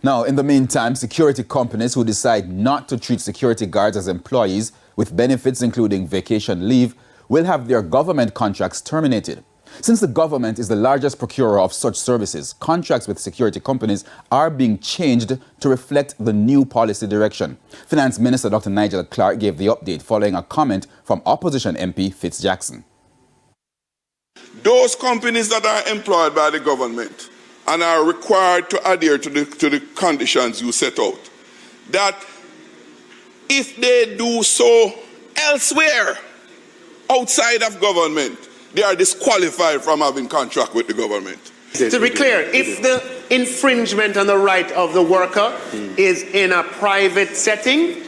Now, in the meantime, security companies who decide not to treat security guards as employees with benefits including vacation leave will have their government contracts terminated. Since the government is the largest procurer of such services, contracts with security companies are being changed to reflect the new policy direction. Finance Minister Dr. Nigel Clark gave the update following a comment from opposition MP Fitz Jackson. Those companies that are employed by the government and are required to adhere to the conditions you set out, that if they do so elsewhere outside of government, they are disqualified from having contract with the government. To be clear, if the infringement on the right of the worker is in a private setting,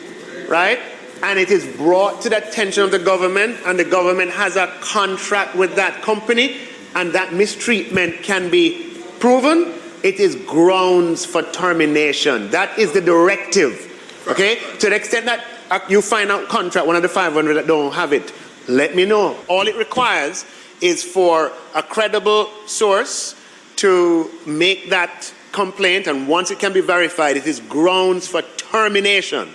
right, and it is brought to the attention of the government, and the government has a contract with that company, and that mistreatment can be proven, it is grounds for termination. That is the directive, okay? To the extent that you find out contract, one of the 500 that don't have it, let me know. All it requires is for a credible source to make that complaint, and once it can be verified, it is grounds for termination.